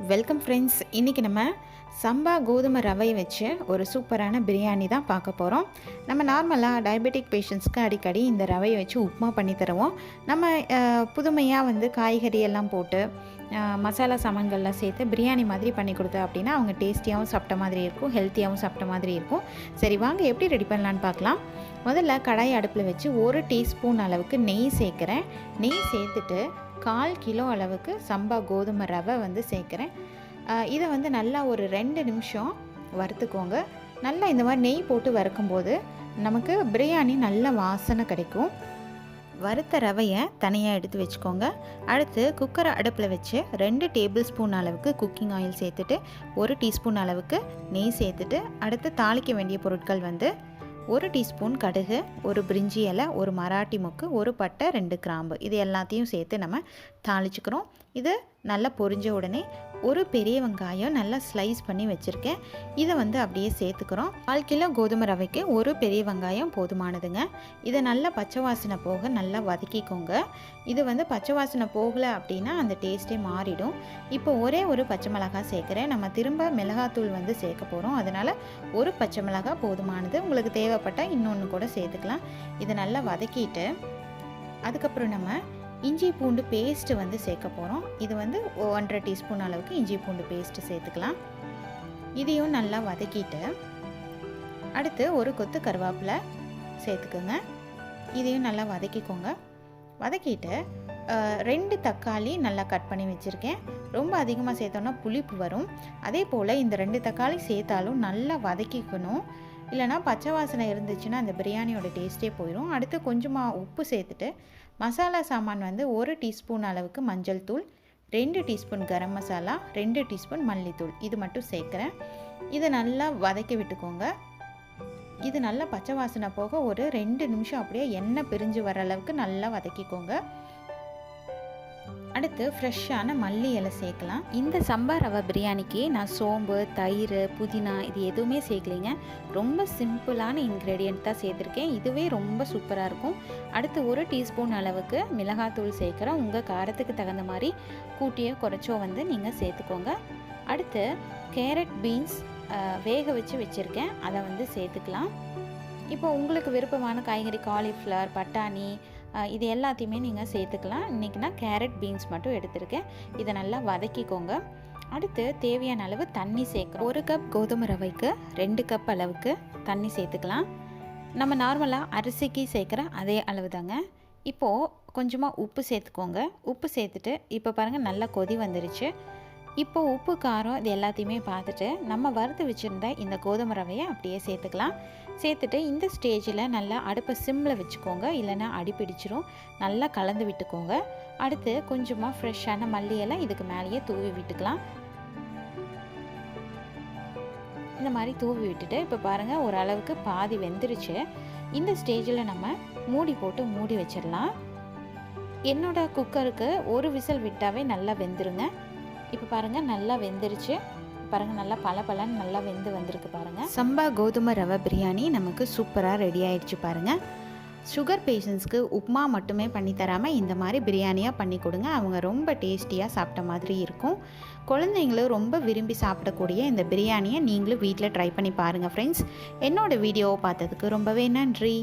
Welcome friends. இன்றைக்கி நம்ம சம்பா கோதுமை ரவையை வச்சு ஒரு சூப்பரான பிரியாணி தான் பார்க்க போகிறோம். நம்ம நார்மலாக டயபெட்டிக் பேஷண்ட்ஸ்க்கு அடிக்கடி இந்த ரவையை வச்சு உப்புமா பண்ணி தருவோம். நம்ம புதுமையாக காய்கறி எல்லாம் போட்டு மசாலா சாமான்கள்லாம் சேர்த்து பிரியாணி மாதிரி பண்ணி கொடுத்தா அப்படின்னா அவங்க டேஸ்டியாகவும் சாப்பிட்ட மாதிரி இருக்கும், ஹெல்த்தியாகவும் சாப்பிட்ட மாதிரி இருக்கும். சரி, வாங்க எப்படி ரெடி பண்ணலான்னு பார்க்கலாம். முதல்ல கடாய் அடுப்பில் வச்சு 1 டீஸ்பூன் அளவுக்கு நெய் சேர்க்குறேன். நெய் சேர்த்துட்டு 1/4 கிலோ அளவுக்கு சம்பா கோதுமை ரவை சேர்க்குறேன். இதை நல்லா ஒரு 2 நிமிஷம் வறுத்துக்கோங்க. நல்லா இந்த மாதிரி நெய் போட்டு வறுக்கும்போது நமக்கு பிரியாணி நல்ல வாசனை கிடைக்கும். வறுத்த ரவையை தனியாக எடுத்து வச்சுக்கோங்க. அடுத்து குக்கரை அடுப்பில் வச்சு 2 டேபிள் ஸ்பூன் அளவுக்கு குக்கிங் ஆயில் சேர்த்துட்டு 1 டீஸ்பூன் அளவுக்கு நெய் சேர்த்துட்டு அடுத்து தாளிக்க வேண்டிய பொருட்கள் 1 டீஸ்பூன் கடுகு, 1 பிரிஞ்சி இலை, 1 மராட்டி மொக்கு, 1 பட்டை, 2 கிராம்பு, இது எல்லாத்தையும் சேர்த்து நம்ம தாளிச்சுக்கிறோம். இது நல்லா பொரிஞ்ச உடனே 1 பெரிய வெங்காயம் நல்லா ஸ்லைஸ் பண்ணி வச்சுருக்கேன். இதை அப்படியே சேர்த்துக்கிறோம். 1/4 கிலோ கோதுமை ரவைக்கு 1 பெரிய வெங்காயம் போதுமானதுங்க. இதை நல்லா பச்சை வாசனை போக நல்லா வதக்கிக்கோங்க. இது பச்சை வாசனை போகலை அப்படின்னா அந்த டேஸ்ட்டே மாறிடும். இப்போ ஒரே ஒரு பச்சை மிளகாய் சேர்க்குறேன். நம்ம திரும்ப மிளகாத்தூள் சேர்க்க போகிறோம். அதனால் 1 பச்சை மிளகாய் போதுமானது. உங்களுக்கு தேவைப்பட்டால் இன்னொன்று கூட சேர்த்துக்கலாம். இதை நல்லா வதக்கிட்டு அதுக்கப்புறம் நம்ம இஞ்சி பூண்டு பேஸ்ட்டு சேர்க்க போகிறோம். இது 1/2 டீஸ்பூன் அளவுக்கு இஞ்சி பூண்டு பேஸ்ட்டு சேர்த்துக்கலாம். இதையும் நல்லா வதக்கிட்டு அடுத்து ஒரு கொத்து கருவேப்பிலை சேர்த்துக்கோங்க. இதையும் நல்லா வதக்கிக்கோங்க. வதக்கிட்டு 2 தக்காளி நல்லா கட் பண்ணி வச்சுருக்கேன். ரொம்ப அதிகமாக சேர்த்தோன்னா புளிப்பு வரும். அதே போல் இந்த 2 தக்காளி சேர்த்தாலும் நல்லா வதக்கிக்கணும். இல்லைனா பச்சை வாசனை இருந்துச்சுன்னா அந்த பிரியாணியோட டேஸ்ட்டே போயிடும். அடுத்து கொஞ்சமாக உப்பு சேர்த்துட்டு மசாலா சாமான் 1 டீஸ்பூன் அளவுக்கு மஞ்சள் தூள், 2 டீஸ்பூன் கரம் மசாலா, 2 டீஸ்பூன் மல்லித்தூள், இது மட்டும் சேர்க்குறேன். இதை நல்லா வதக்கி விட்டுக்கோங்க. இது நல்லா பச்சை வாசனை போக ஒரு 2 நிமிஷம் அப்படியே எண்ணெய் பிரிஞ்சு வர அளவுக்கு நல்லா வதக்கிக்கோங்க. அடுத்து ஃப்ரெஷ்ஷான மல்லி இலை சேர்க்கலாம். இந்த சம்பா ரவை பிரியாணிக்கு நான் சோம்பு, தயிர், புதினா இது எதுவுமே சேர்க்கலைங்க. ரொம்ப சிம்பிளான இன்க்ரீடியன்ட் தான் சேர்த்துருக்கேன். இதுவே ரொம்ப சூப்பராக இருக்கும். அடுத்து 1 டீஸ்பூன் அளவுக்கு மிளகாத்தூள் சேர்க்குறேன். உங்கள் காரத்துக்கு தகுந்த மாதிரி கூட்டியோ குறைச்சோ நீங்கள் சேர்த்துக்கோங்க. அடுத்து கேரட், பீன்ஸ் வேக வச்சுருக்கேன். அதை சேர்த்துக்கலாம். இப்போ உங்களுக்கு விருப்பமான காய்கறி காலிஃப்ளவர், பட்டாணி இது எல்லாத்தையுமே நீங்கள் சேர்த்துக்கலாம். இன்றைக்கி நான் கேரட், பீன்ஸ் மட்டும் எடுத்துருக்கேன். இதை நல்லா வதக்கிக்கோங்க. அடுத்து தேவையான அளவு தண்ணி சேர்க்குறோம். 1 கப் கோதுமை ரவைக்கு 2 கப் அளவுக்கு தண்ணி சேர்த்துக்கலாம். நம்ம நார்மலாக அரிசிக்கு சேர்க்குற அதே அளவு தாங்க. இப்போது கொஞ்சமாக உப்பு சேர்த்துக்கோங்க. உப்பு சேர்த்துட்டு இப்போ பாருங்கள் நல்லா கொதி வந்துருச்சு. இப்போ உப்பு, காரம் இது எல்லாத்தையுமே பார்த்துட்டு நம்ம வறுத்து வச்சுருந்த இந்த கோதுமை ரவையை அப்படியே சேர்த்துக்கலாம். சேர்த்துட்டு இந்த ஸ்டேஜில் நல்லா அடுப்பை சிம்மில் வச்சுக்கோங்க, இல்லைன்னா அடிப்பிடிச்சிரும். நல்லா கலந்து விட்டுக்கோங்க. அடுத்து கொஞ்சமாக ஃப்ரெஷ்ஷான மல்லி எல்லாம் இதுக்கு மேலேயே தூவி விட்டுக்கலாம். இந்த மாதிரி தூவி விட்டுட்டு இப்போ பாருங்கள் ஓரளவுக்கு பாதி வெந்துருச்சு. இந்த ஸ்டேஜில் நம்ம மூடி போட்டு மூடி வச்சிடலாம். என்னோடய குக்கருக்கு 1 விசில் விட்டாவே நல்லா வெந்துருங்க. இப்போ பாருங்கள் நல்லா வெந்துருச்சு. பாருங்கள் நல்லா பலன்னு நல்லா வெந்து வந்திருக்கு பாருங்கள். சம்பா கோதுமை ரவை பிரியாணி நமக்கு சூப்பராக ரெடி ஆயிடுச்சு பாருங்கள். சுகர் பேஷண்ட்ஸ்க்கு உப்புமா மட்டுமே பண்ணி தராமல் இந்த மாதிரி பிரியாணியாக பண்ணி கொடுங்க. அவங்க ரொம்ப டேஸ்டியாக சாப்பிட்ட மாதிரி இருக்கும். குழந்தைங்களும் ரொம்ப விரும்பி சாப்பிடக்கூடிய இந்த பிரியாணியை நீங்களும் வீட்டில் ட்ரை பண்ணி பாருங்கள் ஃப்ரெண்ட்ஸ். என்னோடய வீடியோவை பார்த்ததுக்கு ரொம்பவே நன்றி.